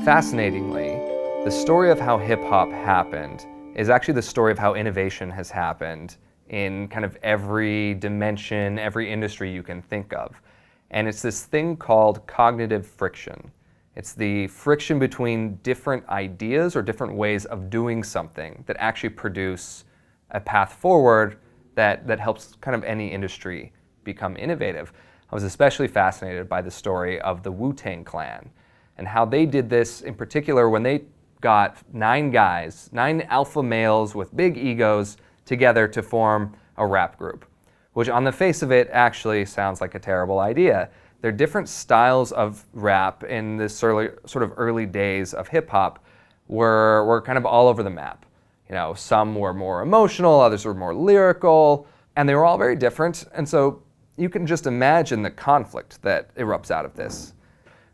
Fascinatingly, the story of how hip-hop happened is actually the story of how innovation has happened in kind of every dimension, every industry you can think of. And it's this thing called cognitive friction. It's the friction between different ideas or different ways of doing something that actually produce a path forward that helps kind of any industry become innovative. I was especially fascinated by the story of the Wu-Tang Clan and how they did this in particular when they got 9 guys, 9 alpha males with big egos together to form a rap group, which on the face of it actually sounds like a terrible idea. They're different styles of rap in this sort of early days of hip hop were kind of all over the map. You know, some were more emotional, others were more lyrical, and they were all very different. And so you can just imagine the conflict that erupts out of this.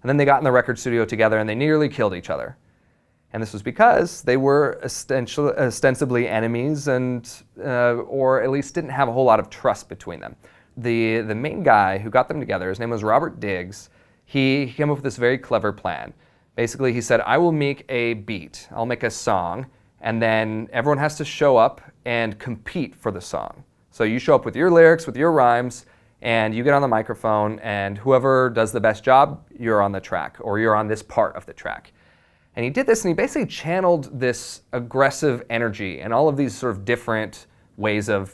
And then they got in the record studio together and they nearly killed each other. And this was because they were ostensibly enemies and, or at least didn't have a whole lot of trust between them. The main guy who got them together, his name was Robert Diggs, he came up with this very clever plan. Basically, he said, I will make a beat, I'll make a song, and then everyone has to show up and compete for the song. So you show up with your lyrics, with your rhymes, and you get on the microphone, and whoever does the best job, you're on the track, or you're on this part of the track. And he did this, and he basically channeled this aggressive energy and all of these sort of different ways of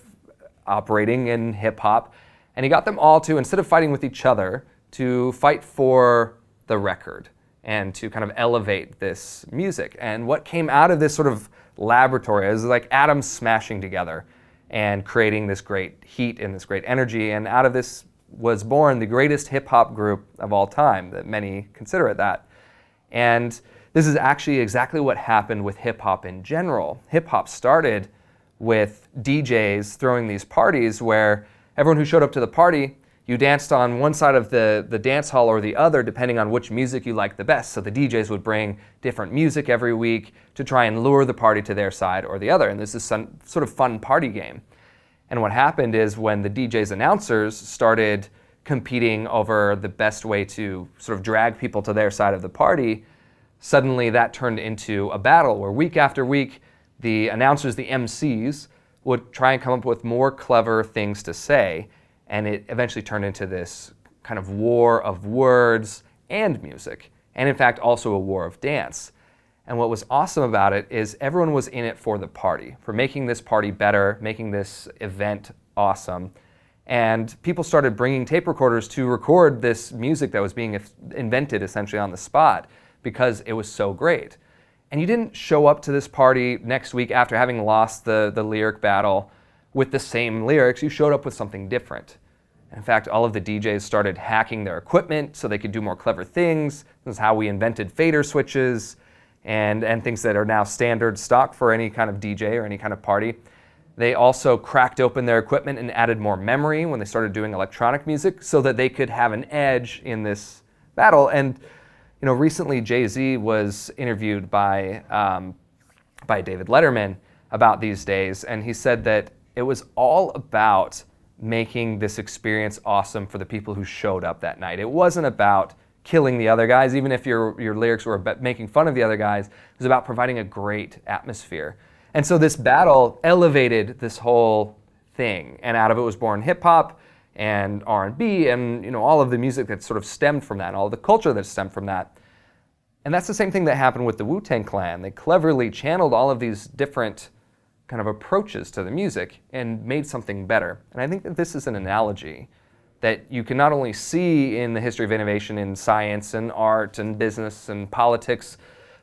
operating in hip-hop. And he got them all to, instead of fighting with each other, to fight for the record and to kind of elevate this music. And what came out of this sort of laboratory is like atoms smashing together and creating this great heat and this great energy. And out of this was born the greatest hip-hop group of all time, that many consider it that. And this is actually exactly what happened with hip-hop in general. Hip-hop started with DJs throwing these parties where everyone who showed up to the party, you danced on one side of the dance hall or the other, depending on which music you liked the best. So the DJs would bring different music every week to try and lure the party to their side or the other. And this is some sort of fun party game. And what happened is when the DJs announcers started competing over the best way to sort of drag people to their side of the party, suddenly that turned into a battle where week after week, the announcers, the MCs, would try and come up with more clever things to say, and it eventually turned into this kind of war of words and music, and in fact also a war of dance. And what was awesome about it is everyone was in it for the party, for making this party better, making this event awesome. And people started bringing tape recorders to record this music that was being invented essentially on the spot because it was so great. And you didn't show up to this party next week after having lost the lyric battle with the same lyrics. You showed up with something different. In fact, all of the DJs started hacking their equipment so they could do more clever things. This is how we invented fader switches and things that are now standard stock for any kind of DJ or any kind of party. They also cracked open their equipment and added more memory when they started doing electronic music so that they could have an edge in this battle. And you know, recently Jay-Z was interviewed by David Letterman about these days, and he said that it was all about making this experience awesome for the people who showed up that night. It wasn't about killing the other guys, even if your lyrics were about making fun of the other guys. It was about providing a great atmosphere. And so this battle elevated this whole thing, and out of it was born hip-hop and R&B and you know all of the music that sort of stemmed from that, and all of the culture that stemmed from that. And that's the same thing that happened with the Wu-Tang Clan. They cleverly channeled all of these different kind of approaches to the music and made something better. And I think that this is an analogy that you can not only see in the history of innovation in science and art and business and politics,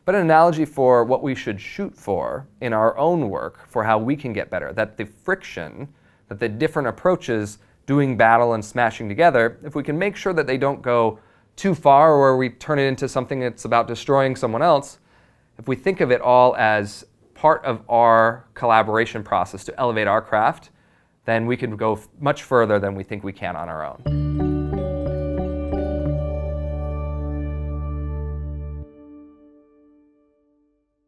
but an analogy for what we should shoot for in our own work, for how we can get better. That the friction, that the different approaches doing battle and smashing together, if we can make sure that they don't go too far or we turn it into something that's about destroying someone else, if we think of it all as part of our collaboration process to elevate our craft, then we can go much further than we think we can on our own.